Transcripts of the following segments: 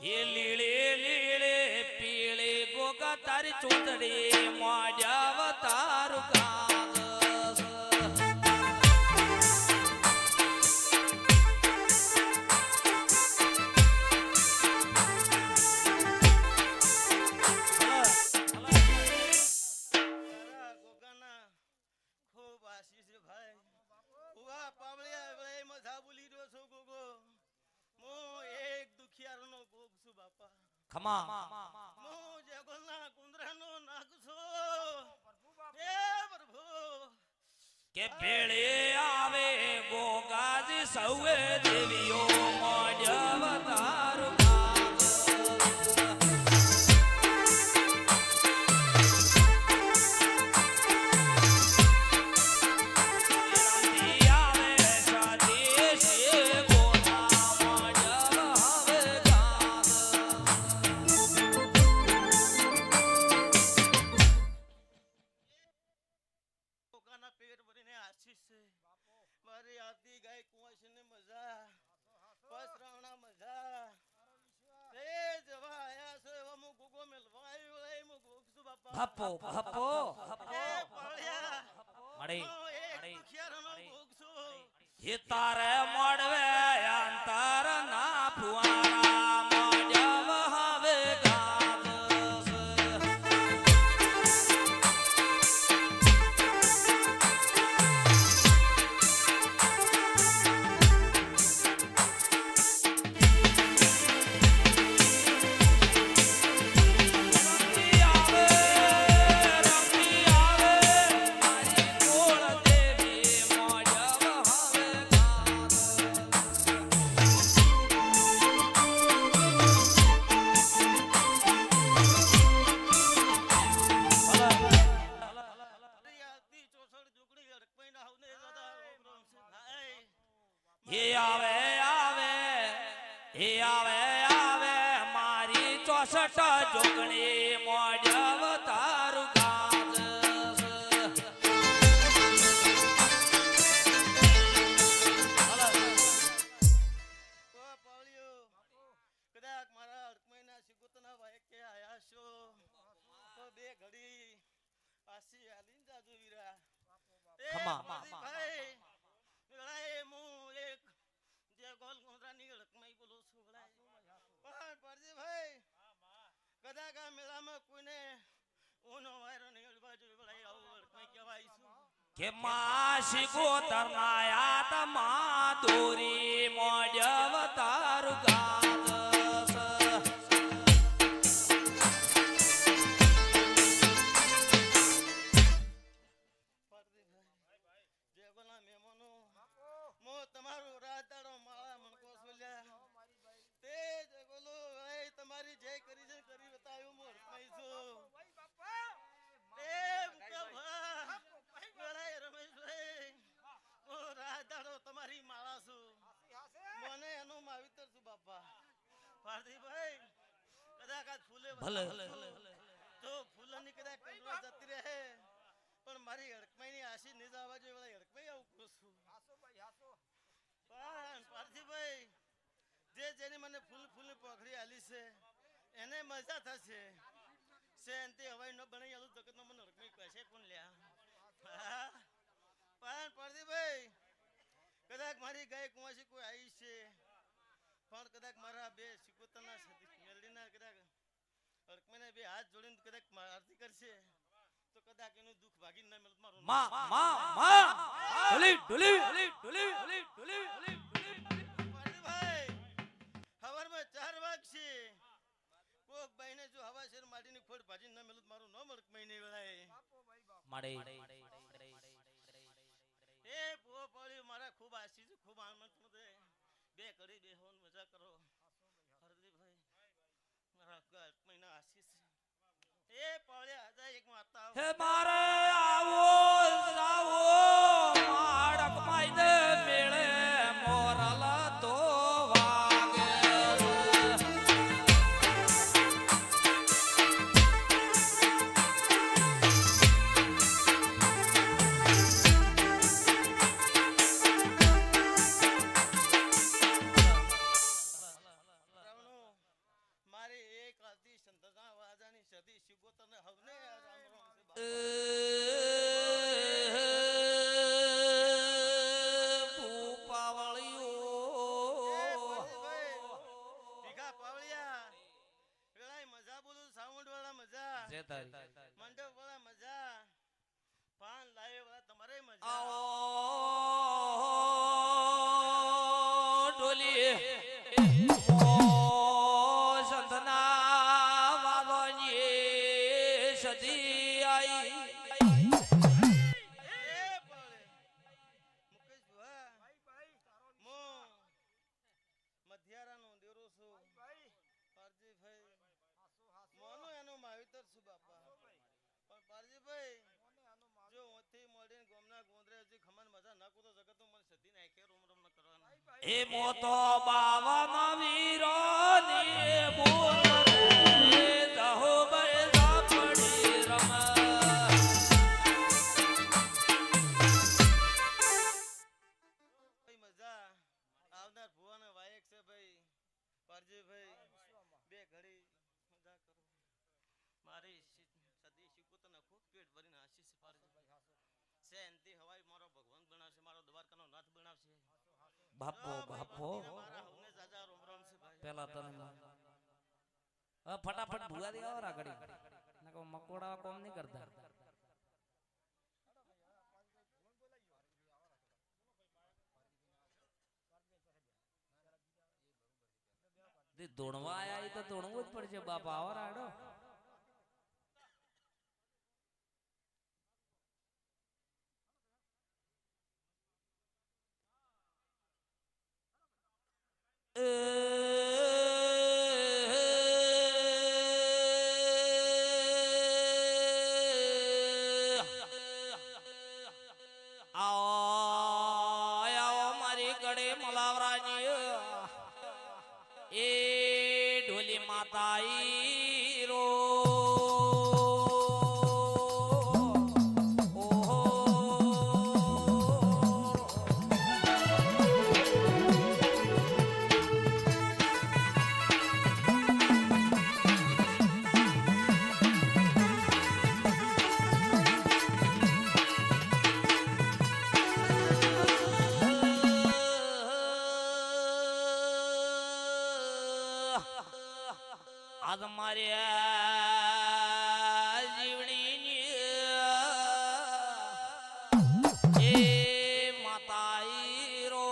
એ લીળે લીળે પીળે ગોગા તારી ચૂંદડી મોઢ્યા તારું કાગસ ગોગાના ખૂબ આશીષ ભાઈ ઉવા પાવળિયા વળે મધા બોલી રહ્યો છો ગોગો હું એક દુખિયારનો ગોગ છું બાપા ખમા હું જગલના કુંદરાનો નાગ છું હે પ્રભુ કે ભેળે આવે ગોગાજી સૌએ દેવીઓ મોઢ્યા તારું ગોગાના પેટ ભરીને આશીષ છે મારી આતી ગાય કુંવાસીને મજા પસરાવણા મજા એ જવા આયા છે એવા હું ગોગો મેલવા આવ્યો રે હું ગોગ છું બાપા હપો હપો એ પાળિયા મળી હું એક દુખિયારનો ગોગ છું એ તારે મોડવે અંતર ના ફુવારા મોઢ્યા હવે ગાગસ આવે મારી 64 જોગણી મોઢ્યા તારું ગાગસ કદાચ મારા અડકમઈના સિગોતના વાયકે આયા છો તો બે ઘડી પાછી આલીન જાજુ વીરા ખમા ભાઈ ગળાએ હું એક જે ગોલ ગોંદરાની અડકમઈ બોલું છું ગળાએ પણ પરજી ભાઈ કદાચ આ મેળામાં કોઈને ઊનો વાયરો નહીં અડવાજો ગળાએ આવું અડકમઈ કહેવાય છું કે માસી ગોતરનાયા તમા દોરી મોઢ્યા તારું ગાગસ જેગોના મહેમાનો મો તમારું રાતદાડો માળા મણકો સોલ્યા તે જેગોલો એ તમારી જય કરી છે કરી બતાવ્યું હું અડકમઈ છું એમ કે ગળાએ રમેશભાઈ હું રાતદાડો તમારી માળા છું મને એનું માવિતર છું બાપા પાર્થિભાઈ કદાચ આજ ફૂલે ભલે તો ફૂલની કદાચ કંડવા જતી રહે પણ મારી હડકમાઈની આશી નહીં જવા જોઈએ વળી હડકમાઈ આવું ખુશ છું પણ પાર્થિભાઈ જેની મને ફૂલ પોખડી આલી છે એને મજા થશે શેનથી હવાઈ ન બનાવી આલું જગતનો મને હડકમાઈ કહેશે કોણ લ્યા પણ પાર્થિભાઈ કદાચ મારી ગાય કુંવાસી કોઈ આવી છે પણ કદાચ મારા બે સિકોતરના મેલડીના કદાચ હડકમાઈને બે હાથ જોડીને કદાચ આરતી કરશે તો કદાચ એનું દુઃખ ભાગી ન મળે મારું ભાઈ હવારમાં 4 વાગશે કોક બાઈને જો હવા શેર માટીની ખોડ ભાજી ન મળે મારું ન મળક મહિને વેળાએ એ પો પડ્યું મારા ખૂબ આશીષ ખૂબ આનંદ મળે બે ઘડી બેહોન મજા કરો હરદીભાઈ મારા મહિના આશીષ એ પડ્યા હતા એક માતા હે મારે આવો જાવો માડક માઈદે મેળે મોરલા તો વાગે ભીખા પાવળિયા વેળાય મજા બોલું સાઉન્ડ વાળા મજા મંડપ વાળા મજા પાન લાવે વાળા તમારે મજા ડોલી સંતના વાદોની સદી આઈ મધ્યારાનો દેરો છું પારજીભાઈ મોનો એનો માવિતર છું બાપા પણ પારજીભાઈ જો ઓથી મોડીને ગોમના ગોંદરે હજી ખમન મજા ના કૂતો જગત મને સધી નાખે રોમ રોમ ન કરવાના એ મોતો બાવા વીરો ની બોલ રે જહો બરે ઝાપડી રમ ભાઈ મજા આવનાર ભુવાના વાયક છે ભાઈ પારજીભાઈ બે ઘડી મજા કરો મારી સદી શીખું તને ખૂબ પેટ ભરીને આશીષ પારજીભાઈ સેનથી હવાઈ મારો ભગવાન બનાવશે મારો દ્વારકાનો નાથ બનાવશે બાપો બાપો મારા હવને જાજા રોમ રોમ છે ભાઈ પેલા તને ફટાફટ ભૂગા દે આવો રાગડી નકો મકોડા કોમ નહીં કરતા દોણવા આયા ઈ તો દોણવું જ પડશે બાપા આવો રાડો આવો મારી ગળે મલાવરાની એ ઢોલી માતા ઈ રો ઓહો આજ મારે જીવડીની એ માતા ઈ રો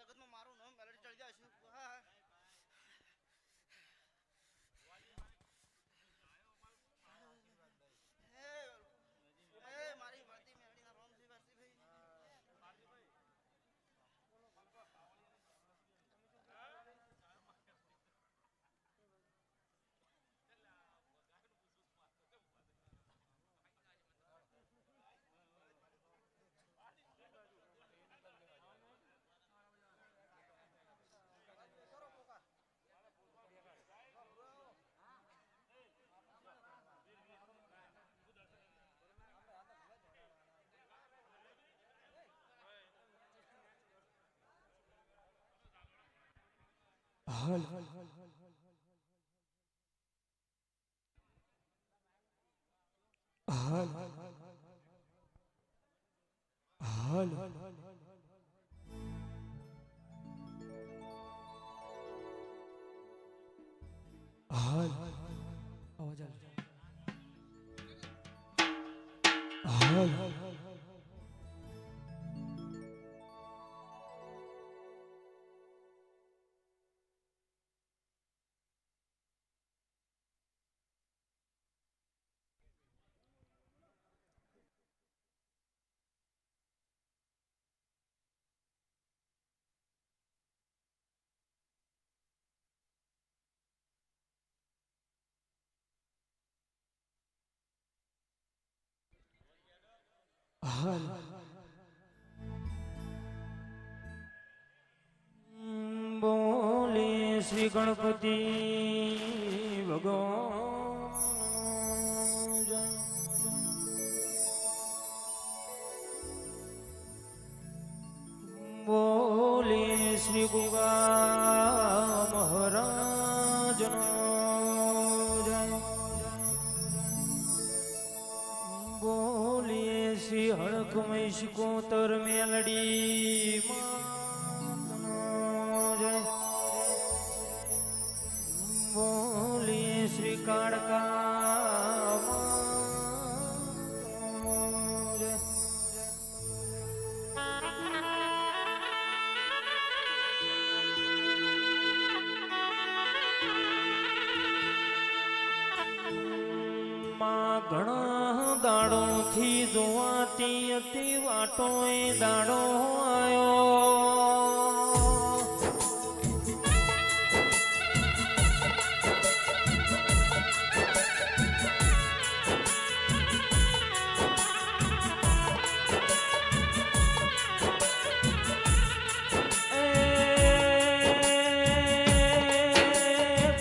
જગતમાં મારું નામ મેલેડી ચડી જાય છે મારી ભરતી મેળડીના રોમ થી હલ હલ અવાજ હલ હાલ બોલે શ્રી ગણપતિ ભગવાન જય. બોલે શ્રી ગુગા મહારાજનો જય. બોલીએ શ્રી હડકમય શિકોતર મેલડી માતનો જય. બોલીએ શ્રી કાળકા માતનો જય. માં ઘણા દાડોથી જોવાતી હતી વાટો એ દાડો આયો.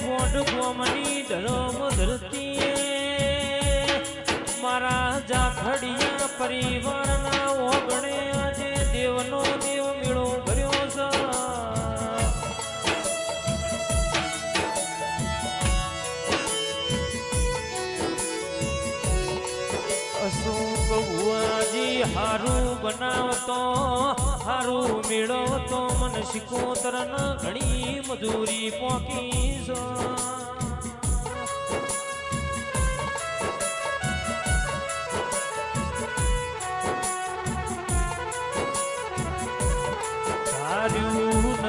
ગોડ ગોમની ધરમ ધરતી મારા જાખડિયા પરિવારના ઓગણે આજે દેવનો દેવ મેળો ભર્યો છે. અશોક ભુવાજી હારું બનાવતો હારું મેળવતો મન શિકોતરના ઘણી મજૂરી પોકી છે.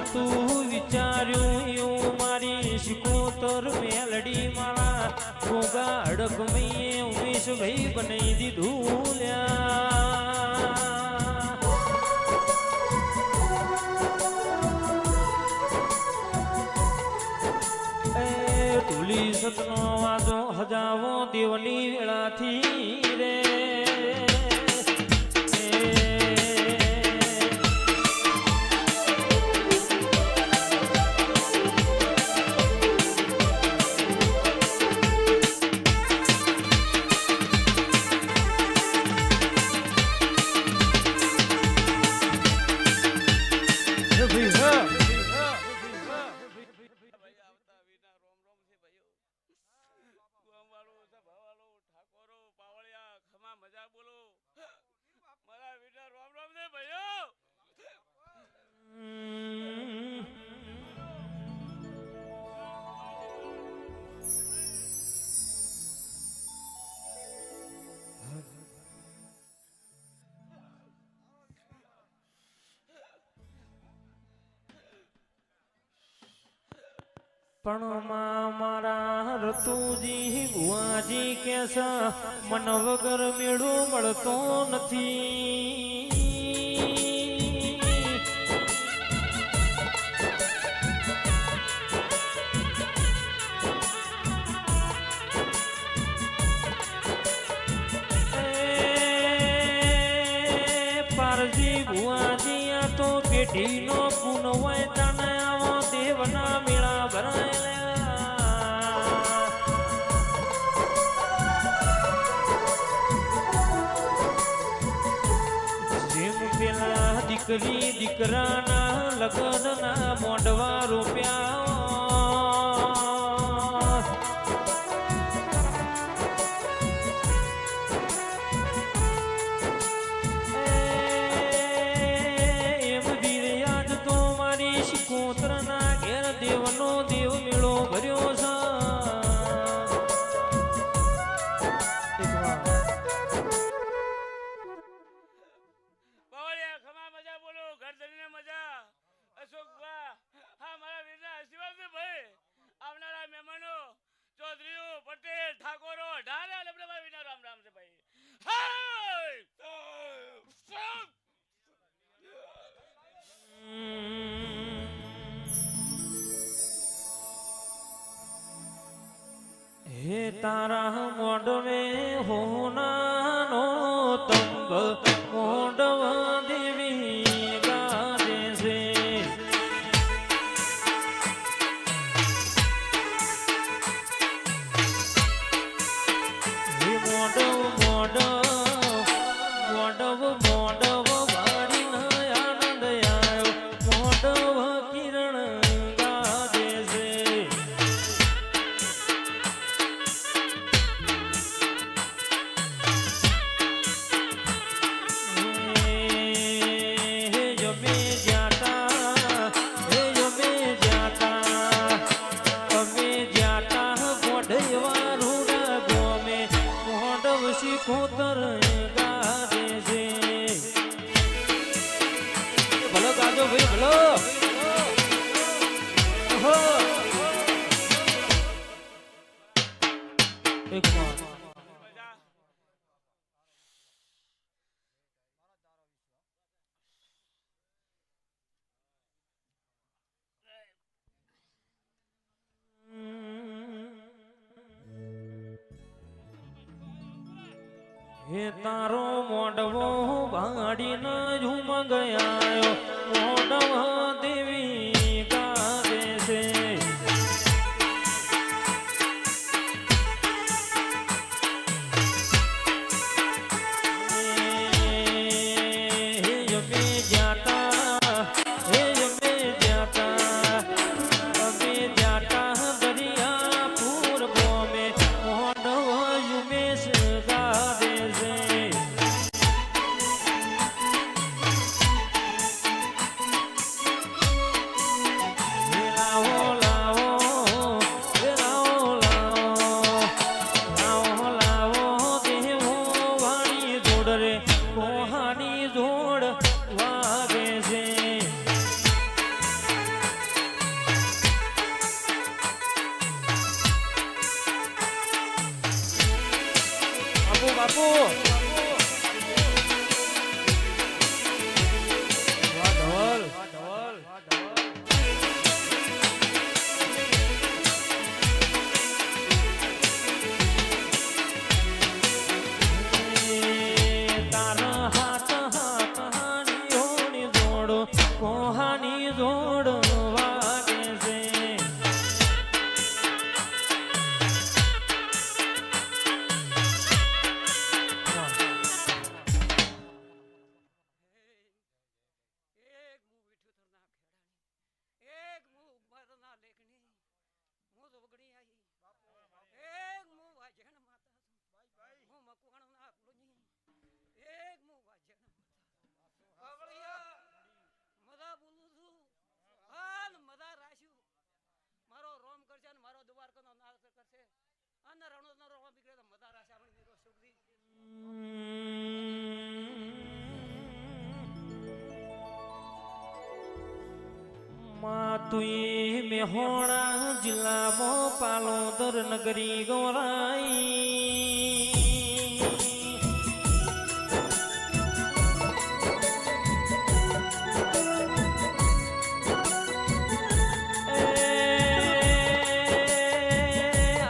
નતું વિચાર્યું એવું મારી શિકોતર મેલડી મારા ગોગા અડકમઈએ ઉમેશ ભાઈ બનાવી દીધું લ્યા. એ તુલી સતનો વાજો હજાવો દેવની વેળાથી રે. પણ મારા રતુજી ભુવાજી કે છે મન વગર મેળો મળતો નથી. પારજી ભુવાજી આ તો પેઢીનો પૂન હોય તને આવો દેવના મેળા ભરાયેલા. જેમ પેલા દીકરી દીકરાના લગ્નના મોઢવા રૂપિયા શિકોતરના ઘેર દેવનો દેવ મેળો ભર્યો છે. બાવળિયા ખમા મજા બોલો ઘર ધરીને મજા. અશોકભા હા મારા વીરના આશીર્વાદ છે ભાઈ. આવનારા મહેમાનો ચૌધરીઓ પટેલ ઠાકોરો ઢારે લબડે મારા વીરના રામ રામ છે ભાઈ. હે તારા મોઢવે હોનાનો તંબ મોડવા દેવી ગાજે છે મોડવ વાળી આનંદ આવ્યો મોડવ કિરણ ગાજે છે કોતર ગાજે છે ભલો ગાજો ભાઈ ભલો ઓહો એક માં હે તારો મોડવો વાડીને ઝુમગ આયો મોડવ દેવી ગાવે છે હે યમે જાતા હે યમે જાતા અમે જાતા દરિયા પૂર ગોમે મોડવ યુમેશ ગાવે છે કોહાની જોડ વાગે છે બાપુ બાપુ ઢોલ કોહાની જોડ વાગે છે એક મુ વિઠુતરના ખેડાણી એક મુ ઉગમરના લેખની મુ જોગણી આઈ એક મુ વાજણ માતા મુ મકવાણના કુળની એક મુ વાજણ માતા પગળિયા મદા બોલું છું આન મદા રાશ્યું મારો રોમ કરશે ને મારો દ્વારકાનો નાશ કરશે અને રણોનો રોમ બીગડે તો મદા રાશા આપણી નીરો સુખદી માતુએ મેહોણા જિલ્લામાં પાલોદર નગરી ગોરાઈ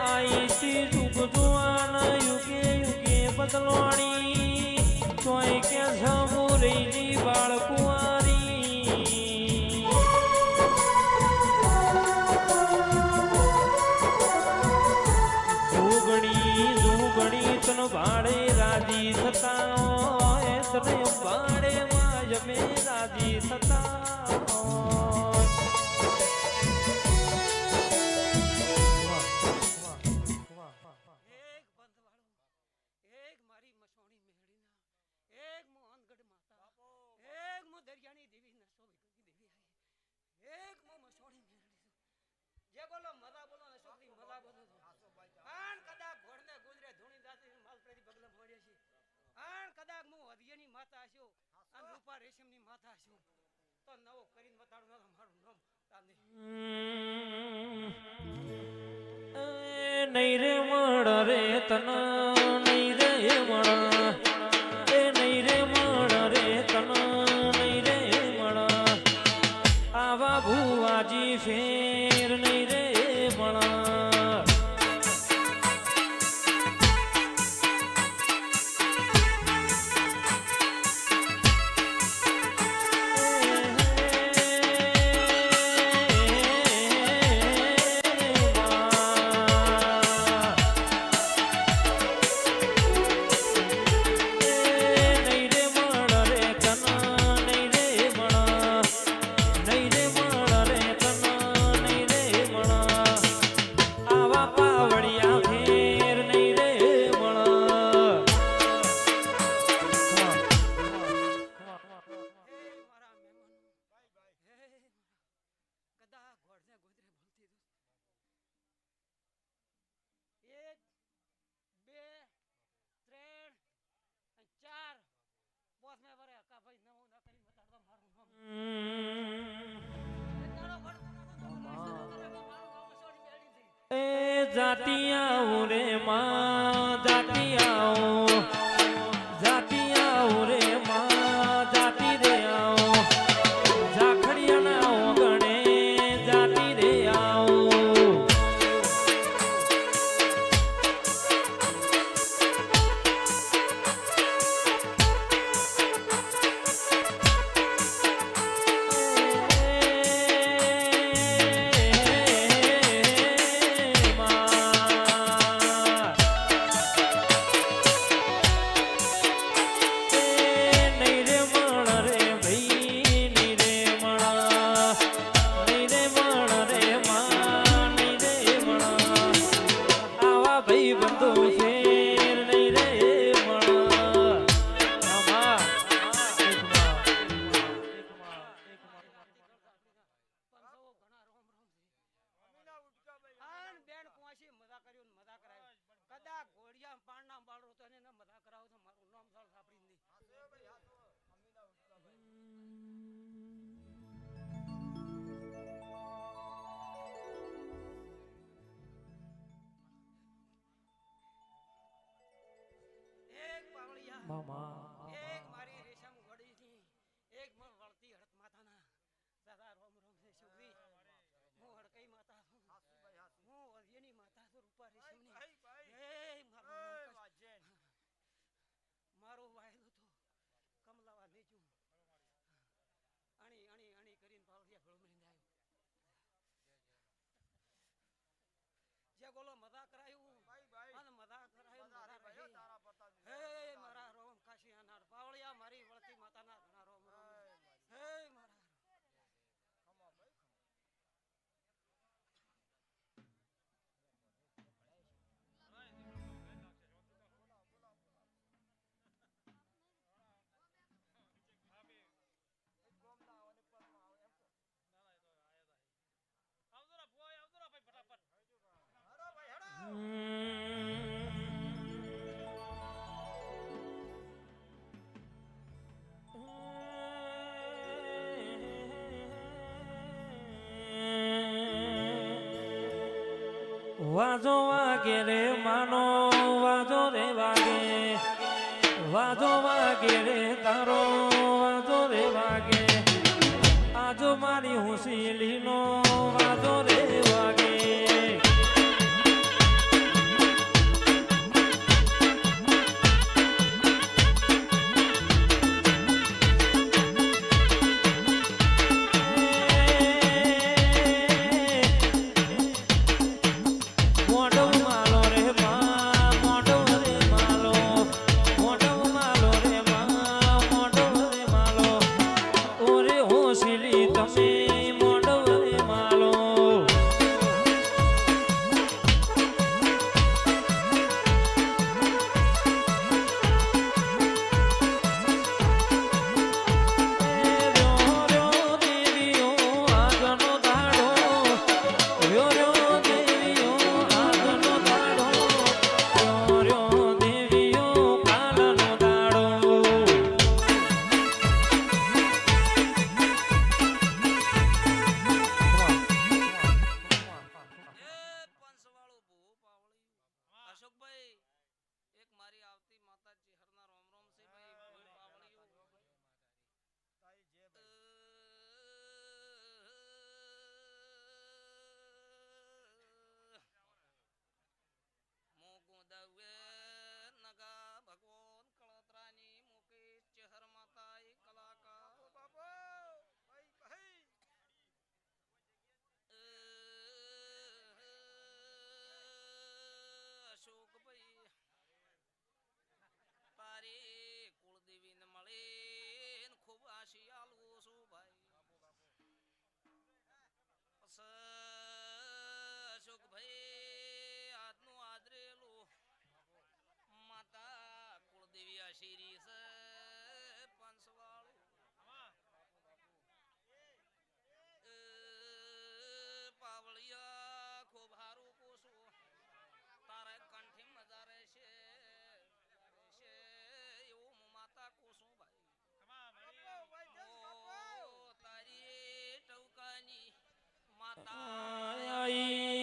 આઈતી જુગ જુવાન યુગે યુગે બદલોણી તોય કે જમુરેની બાળકુંવારી જોગણી તન ભાડે રાજી થતા તને ભાડે માં જમે રાજી થતા એક બંધવાળો એક મારી મસોણી મેળીના એક મુ અનગઢ માતા એક મુ દરિયાની દેવી નસો વિકૃતિ દેવી આઈ એક મુ મસોણી મેળડી જે બોલો મદા બોલો ને છોકરી મદા બોલો આણ કદાચ ઘોડને ગુજરે ધૂણી દાતી માલપ્રેતી બગલમ પડ્યા છે આણ કદાચ મુ હદિયાની માતા હસ્યો અને રૂપા રેશમની માતા હસ્યો તો નવો કરીને બતાડું મારું નામ તાને નહીં રે મળ રે તન નહીં રે મળ એ નહીં રે મળ રે તન નહીં રે મળ આવા ભુવાજી ફેર નહીં રે મળ જાતી આવું રે માં જાતી આવું જાતી આવું રે માં જાતી રે આવો ઝાખડિયાના ઓગણે જાતી રે આવો મામા એક મારી રેશમ ઘોડીની એક મણ વળતી હડક માતાના દાદા રોમ રોમ છે છોકરી હું હડકઈ માતા છું હું વરિયની માતા છું રૂપા રેશમની એ મારો વાયલો તો કમલાવા નીચું અણી અણી અણી કરીને પાવડિયા ભળો મરીને આવ્યો જે ગોલો મજા કરાયું અને મજા કરાયું હે મારા રોમ કાશી અનાર પાવળિયા મારી વળતી માતાના ઘણા રોમ રોમ હે મારા વાજો વાગે રે માનો વાજો રે વાગે વાજો વાગે રે તારો વાજો રે વાગે આજો મારી હુસીલીનો વાજો રે વાગે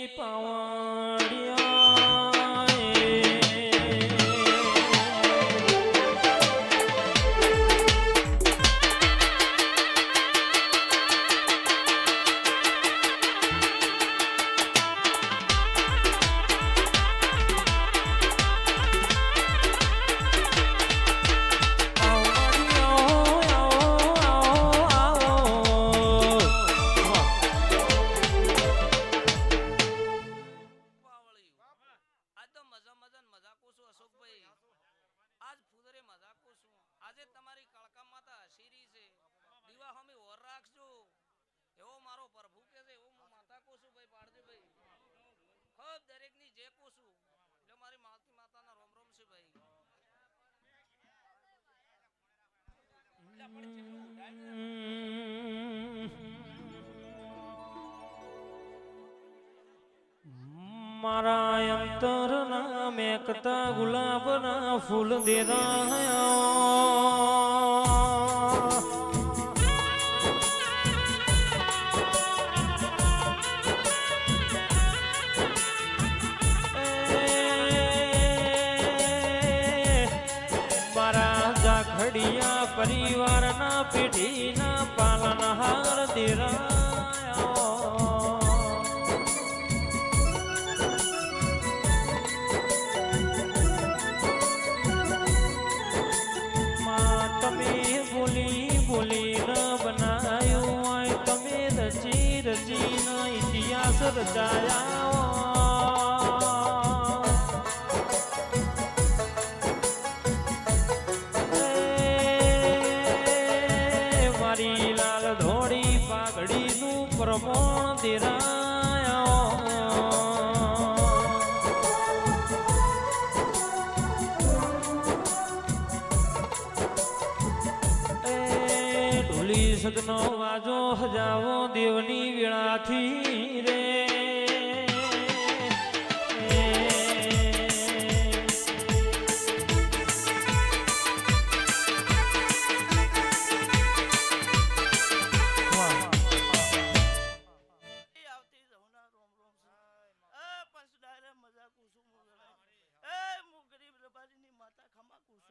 પાવા આજે તમારી કળકા માતા હસીરી છે દીવા હમી ઓર રાખજો એવો મારો પ્રભુ કે છે એવો હું માતા કહું છું ભાઈ પાડજીભાઈ ખૂબ દરેકની જે કહું છું એટલે મારી માલતી માતાના રોમ રોમ છે ભાઈ મારા અંતર ના મેકતા ગુલાબ ના ફૂલ દેરાયા મારા જાખડિયા પરિવારના પેઢીના પાલનહાર દેરાયા તમે બોલી બોલીને બનાયું હોય તમે રચી રચીને ઇતિહાસ રચાયા મારી લાલ ધોળી પાઘડીનું પ્રમાણ દેરાયા સદનો વાજો હજાવો દેવની વેળાથી રે આવતી જહુના રોમ રોમ છે પંચ ડાયરે મજા કુસુમ હું ગરીબ રબારીની માતા ખમા કુસુમ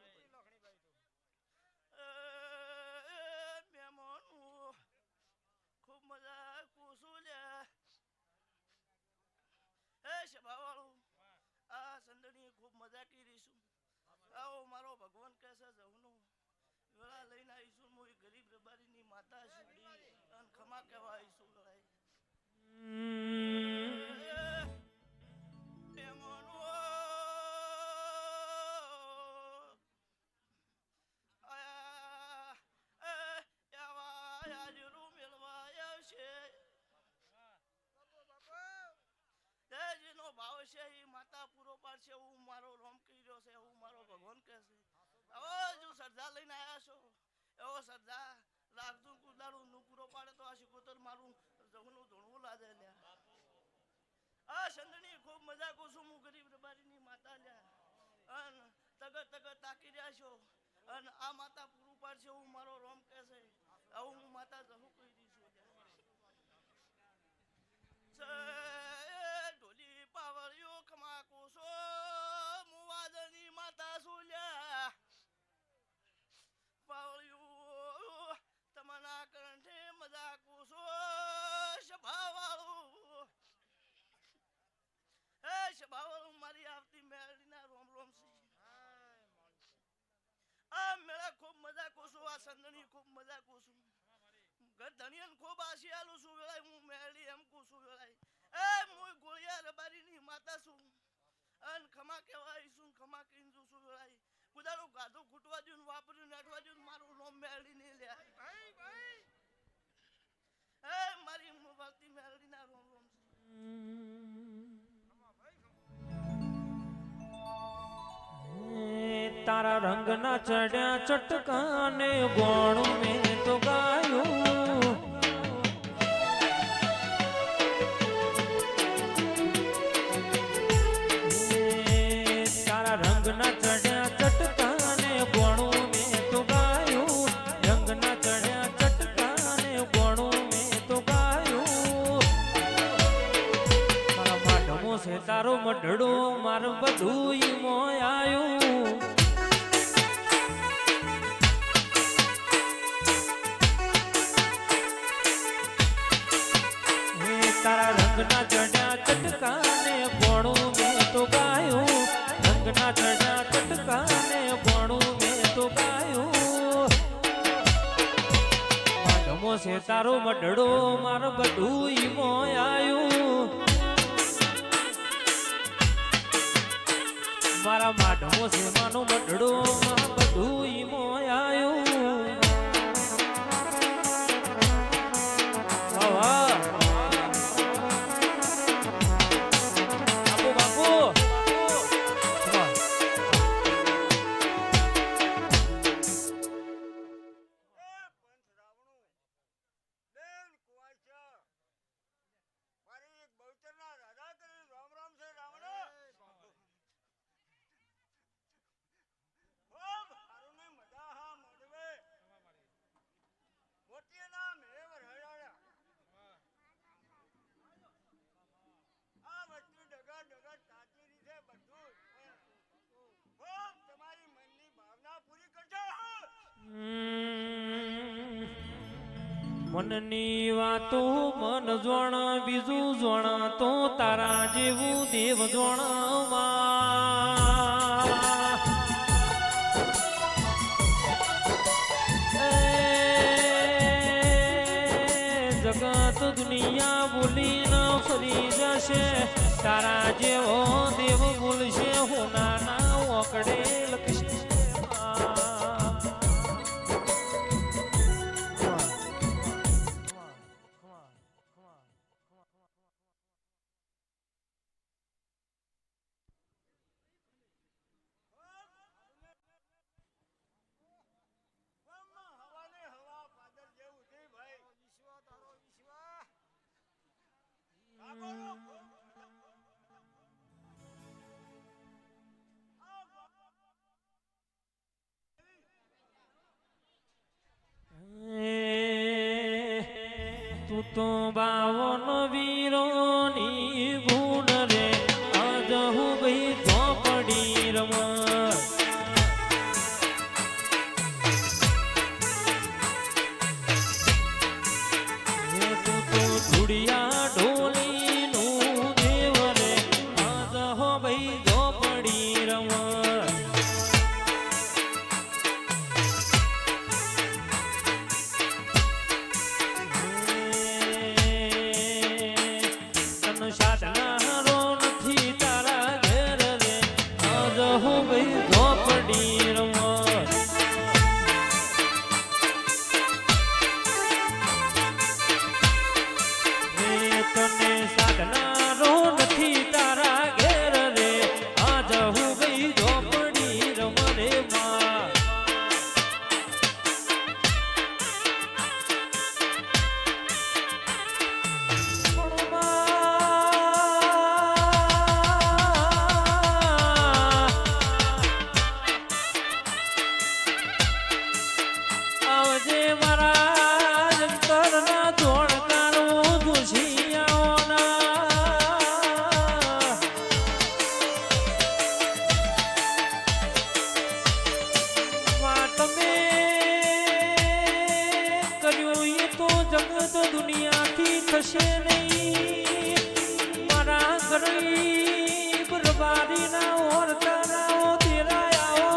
ખૂબ મજા કુસું લ્યા હે સભાવાળું આ સંદડીએ ખૂબ મજા કરીશું આવો મારો ભગવાન કહેશે જહુનું વેળા લઈને આવીશું હું ગરીબ રબારીની માતા છું અને ખમા કહેવા આવીશું લડાઈ ભાવ છે એ માતા પૂરો પાડશે હું મારો રોમ કર્યો છે હું મારો ભગવાન કહે છે હવે જો શ્રદ્ધા લઈને આવ્યા છો એવો શ્રદ્ધા રાખજો કુદાડું નું પૂરો પાડે તો આ શિકોતર મારું જવનું ધોણવું લાદે લ્યા આ સંદણી ખૂબ મજા કરું છું હું ગરીબ રબારીની માતા લ્યા અને તગત તાકી રહ્યા છો અને આ માતા પૂરું પાડશે હું મારો રોમ કહે છે આવું હું માતા જહું કહી દઈશું ઢોલી પાવળિયો ખમા કોસો મુવાદની માતા સુલ્યા પાવળિયો તમારા કંઠે મજા કોસો સભાવાળું હે સભાવાળું મારી આવતી મેળીના રોમ રોમ છે આ મેળા ખૂબ મજા કોસો આ સંદણી ખૂબ મજા કોસો ઘર ધનિયન ખૂબ આશી આલું છું વેળાય હું મેળી એમ કુશું વેળાય એ હું ગોળિયા રબારીની માતા છું અન ખમા કહેવાય છું ખમા કહીને છું વેળાય કુદારું ગાધું ખૂટવા દઉં વાપર્યું નાઠવા દઉં મારું નોમ મેળી નહીં લ્યા એ મારી મુવાતી મેળીના રોમ રોમ છે તારા રંગના ચડ્યા ચટકાને ગોણ મેં તો ગાયું તારા રંગના ચડ્યા ચટકાને ગોણું મેં તો ગાયું રંગના ચડ્યા ચટકાને ગોણું મેં તો ગાયું મારા માઢમો છે તારો મઢડો મારું બધું મોય આવ્યું તારા રંગના ચડ્યા ચટકાને ગોણું મેં તો ગાયું રંગના ચડ્યા ચટકાને ગોણું મેં તો ગાયું માધમો છે તારો મઢડો મારું બધું મોય આવ્યું મારા માઢમો છે માનો મઢડો મારું બધું મોય આવ્યું મનની વાતો મન જોણ બીજું જોણ તો તારા જેવું દેવ જોણમાં જગત દુનિયા બોલીને ફરી જશે તારા જેવો દેવ બોલશે હોનાના ઓકડે લખશે હવાને હવા પાદર જેવું છે ભાઈ વિશ્વા તારો વિશ્વા તું તો બાવન વીરોની ગુણ રે આજ હું ભાઈ ઝોપડી રમત તું તો ધુડિયા ઢોલીનું દેવ રે આજ હો ભાઈ ઝોપડી રમત તન સાધનારો નથી તારા ઘેર રે આજ હું ભાઈ ઝોપડી રમત તને સાધનારો નથી તારા ઘેર રે આજ હું ભાઈ ઝોપડી રમરે માં આવજે મારા અંતરના ધોળકારો દુશિયાઓના માં તમે કર્યું એ તો જગત દુનિયાથી થશે નહીં મારા ગરીબ રબારીના ઓરતારાઓ તેરાયાઓ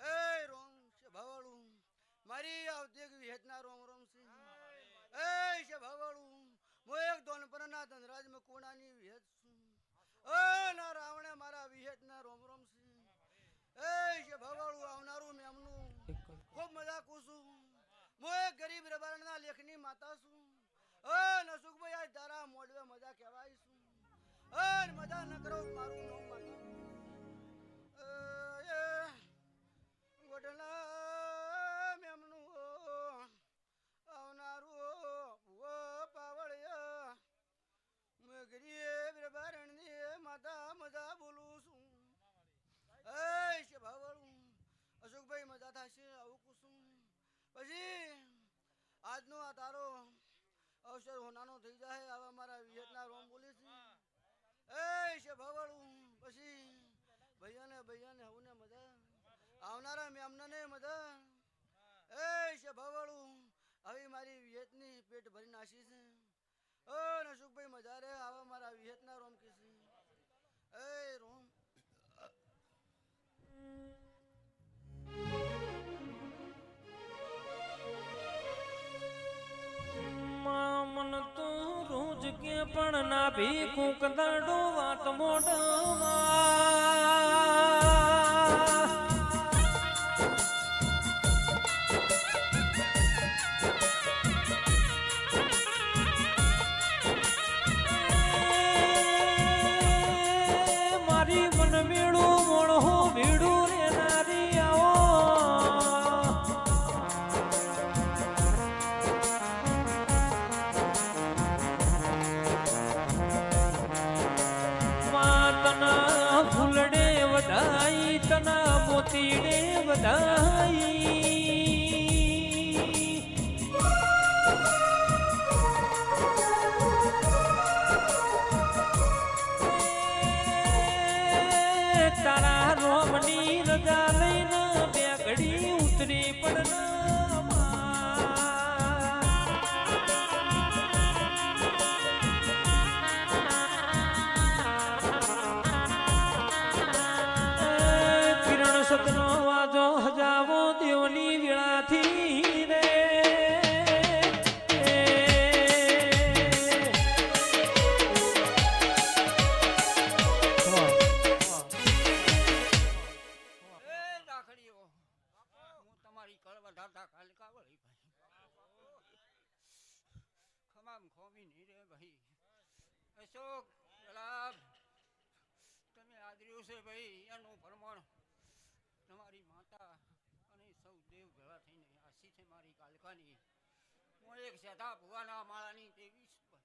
એ રોમ છે ભાવાળું મારી આવતી વિહેતના રોમ રોમ છે એ છે ભાવાળું હું એક દોન પરના ધનરાજ માં કોણાની વિહેત છું એ ના રાવણે મારા વિહેતના રોમ રોમ છે એ છે ભાવાળું આવનારું મેમનું ખૂબ મજાક છું હું એક ગરીબ રબારના લેખની માતા છું એ નસુકભાઈ આજ તારા મોડવે મજા કહેવાય છું એ મજા ન કરો મારું નામ માતા ગોડલા મેમનું આવનારું પાવળિયા મેં ગરીબ રબારણની માતા મજા બોલું છું એ છે ભાવળું અશોકભાઈ મજા થશે આવું કુસું પછી આજનો આ તારો અવસર હોનાનો થઈ જાય આવા મારા વિયતના રોમ બોલી છે એ છે ભાવળું પછી ભૈયાને હવને મજા આવનારા મેમનાને મજા એ છે ભાવળું આવી મારી વિયતની પેટ ભરી નાખી છે ઓ નસુકભાઈ મજા રે આવા મારા વિયતના રોમ કે છે એ રોમ મન તો રોજ કે પણ ના ભી કુકદાડો વાત મોઢમાં મારી મન મેળું મોણો ભીડું રે નારી આવો તના ફૂલડે વધાઈ તના મોતીડે વધાઈ તારા રોમ અશોક ગુલાબ તમે આદર્યું છે ભાઈ એનું પ્રમાણ તમારી માતા અને સૌ દેવ ભેળા થઈને આશી છે મારી કાલકાની હું એક સેધા ભુવાના માળાની દેવી છું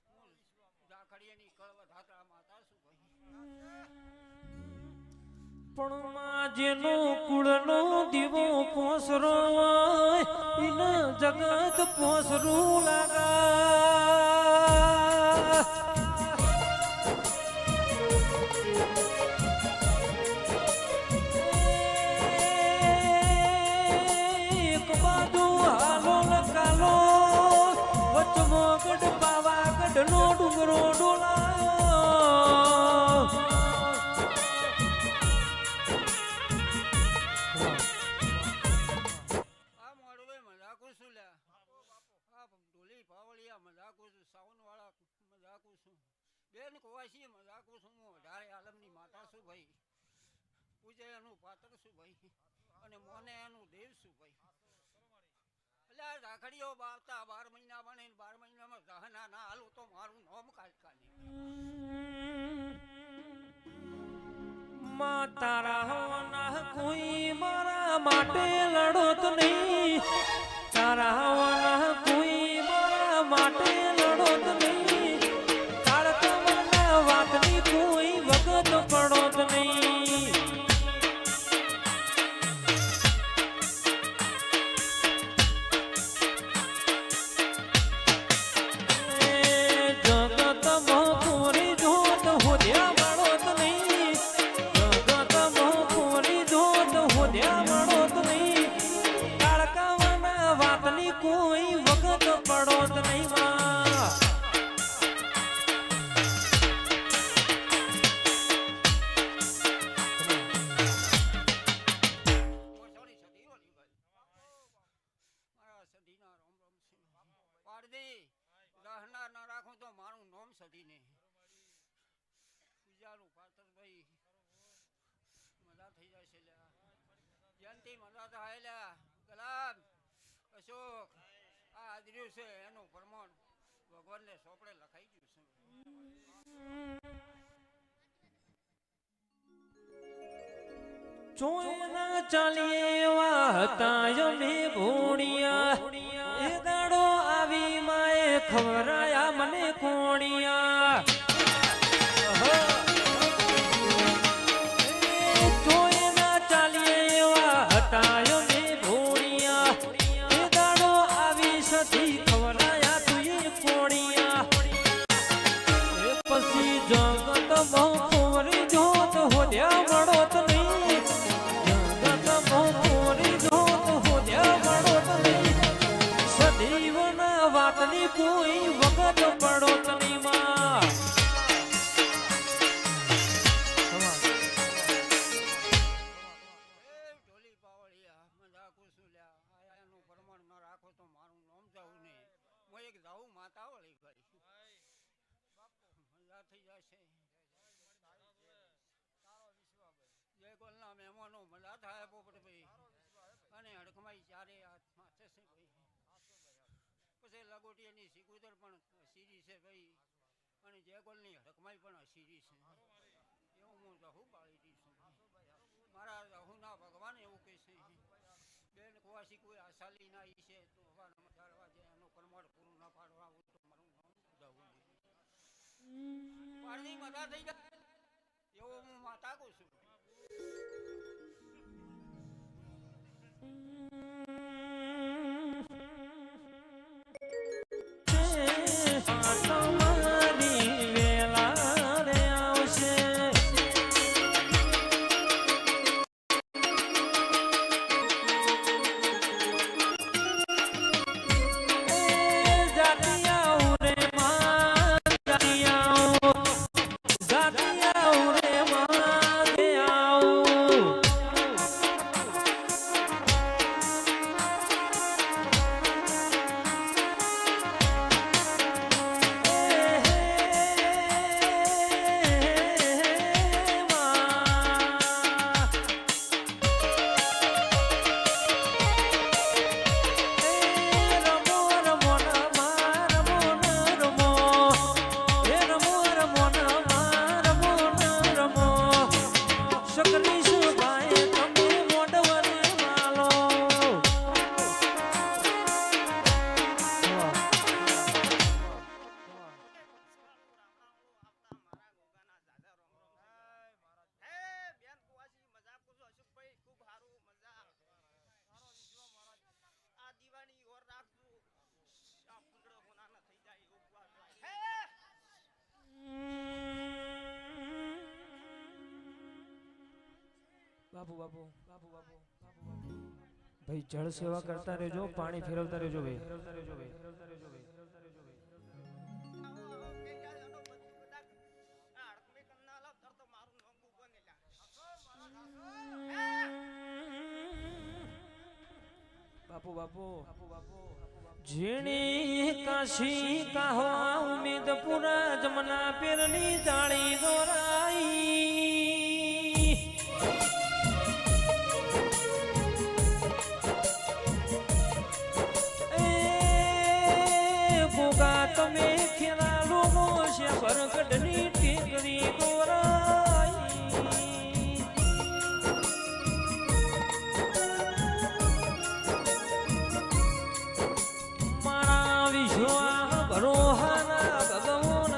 હું ઝાખડીયાની કળવા ધાત્રા માતા છું ભાઈ પણ માં જેનો કુળનો દીવો પોસરો ઇન જગત પોસરું લાગા એક બાજુ હાલો લકાલો વચમો ગઢ પાવાગઢ નો ડુંગરો ડોલાયો બેન કોવાસી મજાકું છું હું અઢારે આલમની માતા છું ભાઈ પૂજે એનું પાત્ર છું ભાઈ અને મોને એનું દેવ છું ભાઈ એટલે આ રાખડીઓ બાવતા 12 મહિના બને 12 મહિનામાં દહના ના હાલું તો મારું નામ કાલકાની માં તારા હોવાના કોઈ મારા માટે લડોત નહીં તારા હોવાના કોઈ મારા માટે લડોત નહીં તાળકમના વાતની કોઈ વખત પડોત નહીં જગત મોરી જોત હોદ્યા મળોત નહીં જગત મોરી જોત હોદ્યા મળોત નહીં તાળકમના વાતની કોઈ વખત પડોત નહીં માં સદીને પૂજાનું પાત્ર ભાઈ મજા થઈ જાય છે જયંતિ મજા થાય લ્યા ગુલાબ અશોક આ આદર્યું છે એનું પ્રમાણ ભગવાનને સોપડે લખાઈ ગયું છે ચોયના ચાલીએ એવા હતા અમે ભોણિયા એ દાડો આવી માએ ખવરાયા મને કોણિયા ચોયના ચાલીએ એવા હતા અમે ભોણિયા એ દાડો આવી સતી ખવરાયા તું એ કોણિયા પછી જગત બહુ કોરી જોત હોદ્યા મળોત નહીં જગત બહુ કોરી જોત હોદ્યા મળોત નહીં સદૈવના વાતની કોઈ વખત પડોત નહીં માં ઢોલી પાવળિયા મજાકું છું લ્યા આયાનું પ્રમાણ ન રાખો તો મારું નામ જાવું ને હું એક જાઉં માતા વળી ગઈ મજા થઈ જશે જય ગોલના મહેમાનો મજા થાય પોપટભાઈ અને હડકમાઈ ચારે હાથમાં છે ભાઈ પછી લગોટીયાની સિકુદર પણ સીરી છે ભાઈ અને જય ગોલની હડકમાઈ પણ સીરી છે એવું હું રહું પાળી દઈશું મારા રહુના ભગવાન એવું કહે છે બેન કુવાસી કોઈ આશાલી ના ઈ છે તો હવાના મજાડવા જે એનું પરમાડ પૂરું ના પાડવા હોય તો મારું નામ જવું પાડની મજા થઈ જાય એવો હું માતા કહું છું તમારી વેલા રે આવશે જાતિયા રે માં જાતિયા રે માં આવો બાપુ બાપુ બાપુ બાપુ ભાઈ જળ સેવા કરતા રહેજો, પાણી ફેરવતા રહેજો ભાઈ. બાપુ બાપુ ઝીણી કાશી કાહવા ઉમેદપુરા જમના પેરની જાળી દોરાઈ એ ગોગા તમે ખેલા લોકો છે બરગડની ટેકરી દોરાઈ બરોહાના ભગવાન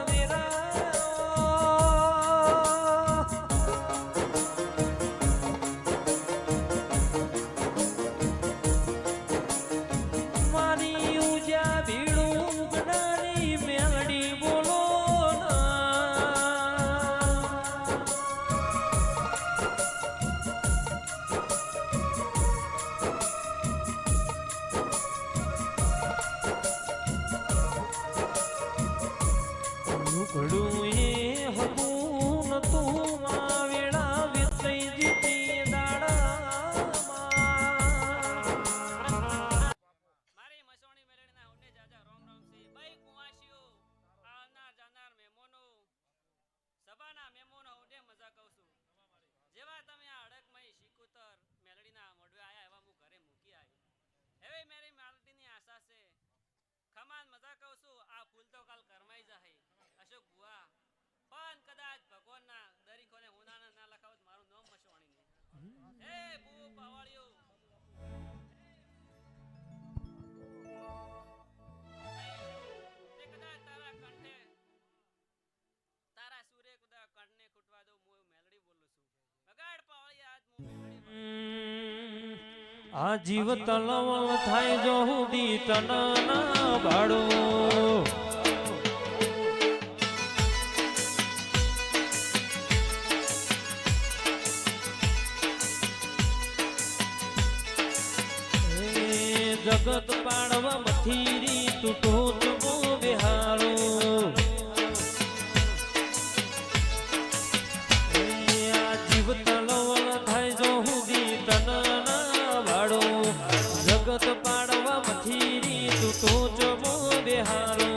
મારી ઉજા ભીડું ગણારી મેલડી બોલો ઘડું એ હતું નતું માવેડા વેચાઈ જીતી દાડામાં મારી મસોણી મેલડીના હુંડે જાજા રોમ રોમ છે બઈ કુવાસીઓ આવનાર જાનાર મહેમાનો સભાના મહેમાનો હુંડે મજા કહું છું જેવા તમે આ અડકમય શિકુતર મેલડીના મોઢવે આયા એવા હું ઘરે મૂકી આવી હવે મારી મેલડીની આશા છે ખમાન મજા કહું છું આ ફૂલ તો કાલ કરમાઈ જાય અશોક બુઆ પણ કદાચ ભગવાનના દરીકોને હોનાના ના લખાવત મારું નામ મસવાણી ને હે બુ પાવાળિયો તે કદાચ તારા કંઠે તારા સૂરે કદાચ કંઠને ખૂટવા દો હું મેલડી બોલું છું બગાડ પાવાળિયા આજ હું મેલડી આ જીવ તલવલ થાય જો હુદી તનના ભાડો જગત પાડવા મથીરી તૂટો જગો બિહારો આ જીવ તલવલ થાય જો હુદી તનના ભાડો જગત પાડવા મથીરી તૂટો જગો બિહારો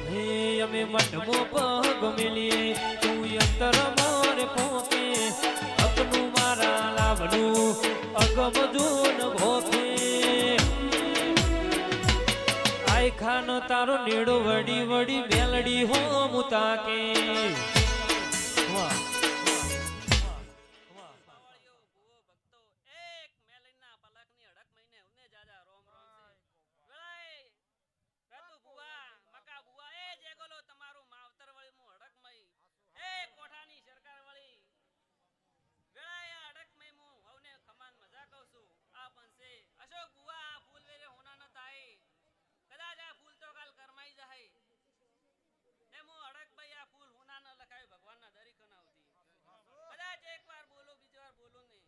હે અમે મઠમો પગ મેલીએ તું અંતર મોરે પોકે અગનું મારા લાવનું અગમ જૂન ભોકે આય ખાન તારો નેડો વડી વડી મેલડી હો મુતાકે વાહ પાવાળિયો ભૂવો ભક્તો એક મેલડીના પલકની અડક મહિને ઉને જાજા રોમ રોમ છે વેળાય રતુ બુઆ મકા બુઆ એ જેગોલો તમારું માવતર વળી મુ અડક મઈ એ કોઠાની સરકાર વળી વેળાય અડક મઈ મુ હવને ખમાન મજા કહું છું આ પંસે અશોક બુઆ આ ફૂલ વેરે હોના ન થાય કદાચ આ ફૂલ તો કાલ કરમાઈ જાય ને મુ અડક ભાઈ આ ફૂલ હોના ન લખાય ભગવાનના દરી કનાવતી કદાચ એકવાર બોલો બીજી વાર બોલો ને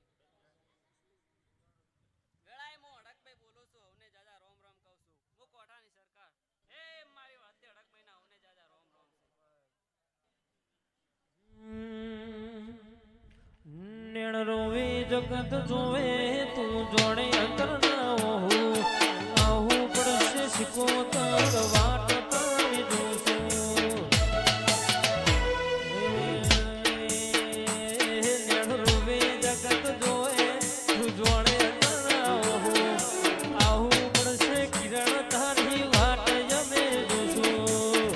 વેળાએ મો અડકભાઈ બોલો છું હવને જાજા રોમ રોમ કહું છું હું કોઠાની સરકાર હે મારી વાતે અડકભાઈ ના હવને જાજા રોમ રોમ છે નેણ રોવે જગત જોવે તું જોડે અંતર ના હોઉં આહું પડશે સિકોતર વાટ તારી જોશું નેણ રોવે જગત જોવે તું જોડે અંતર ના હોઉં આહું પડશે કિરણ તારી વાટ અમે જોશું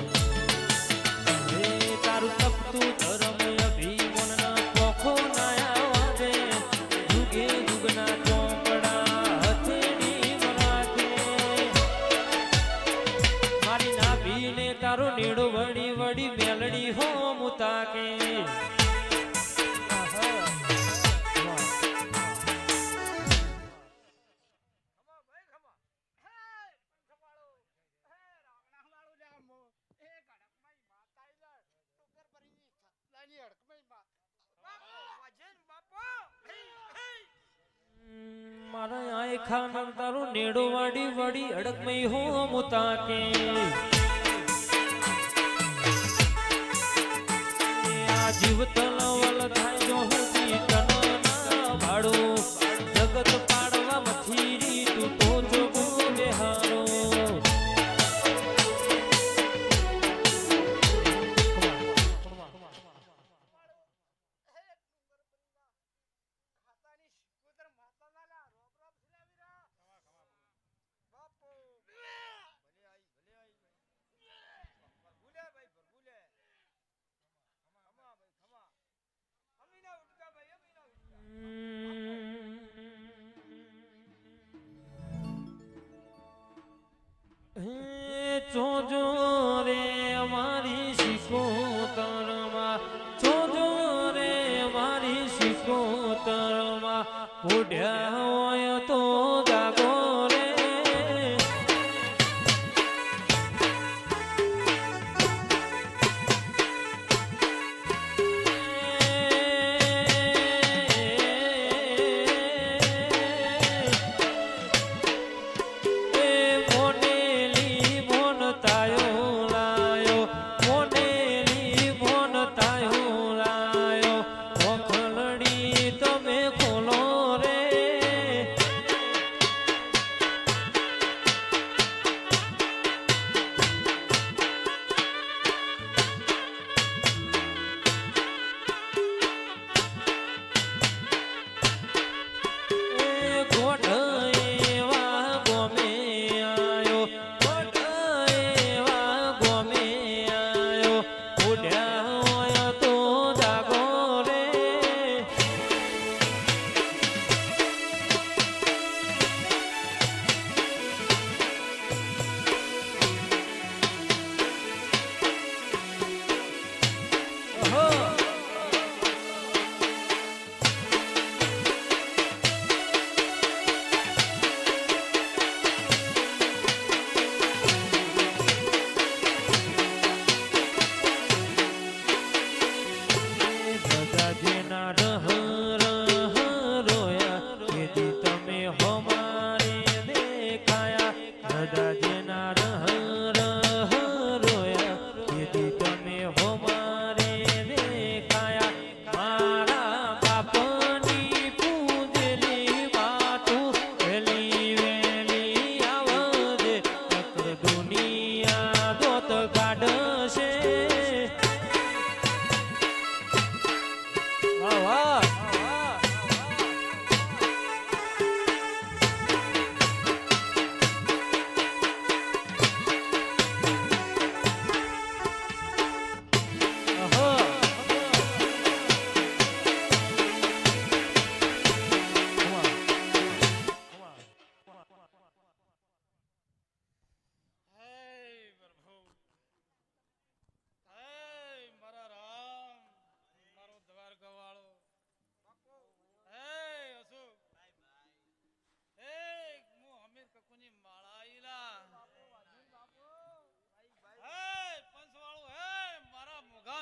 હે તારું તપતું ધર્મ અભિમનના પોખો નાયા વાગે જુગે જુગના ચોપડા હથેળી મરાઠે મારી નાભીને તારો નેડો વડી વડી મેલડી હો મુતાકે મારે આય ખાન તારું નેડો વાડી વડી અડકમઈ હો મુતા કે આ જીવ તલવલ થાય જો હું તન ભાડું જગત પાડવા મથીરી તું તો જોગો બેહારો જોજો રે અમારી શિકોતરમાં જોજો રે અમારી શિકોતરમાં ઉડ્યા હોય તો જાગો રે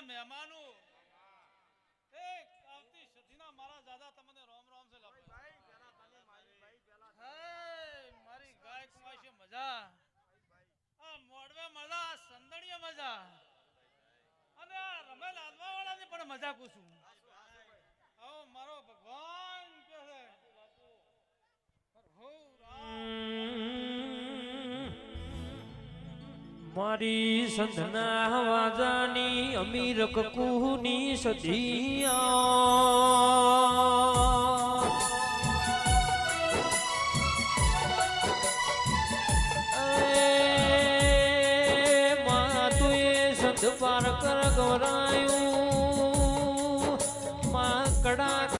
મહેમાનો એક આવતી સદીના મારા દાદા તમને રોમ રોમ છે લપે ભાઈ પેલા તમે મારી ગાય કુમાઈ છે મજા આ મોડવે મજા સંદણીએ મજા અને આ રમે લાદવા વાળાને પણ મજા પૂછું આવો મારો ભગવાન કે છે હો મારી સંધના વાજાની અમીર કકુની સદિયા મા તુએ સંધ પાર કર ગવરાયું મા કડા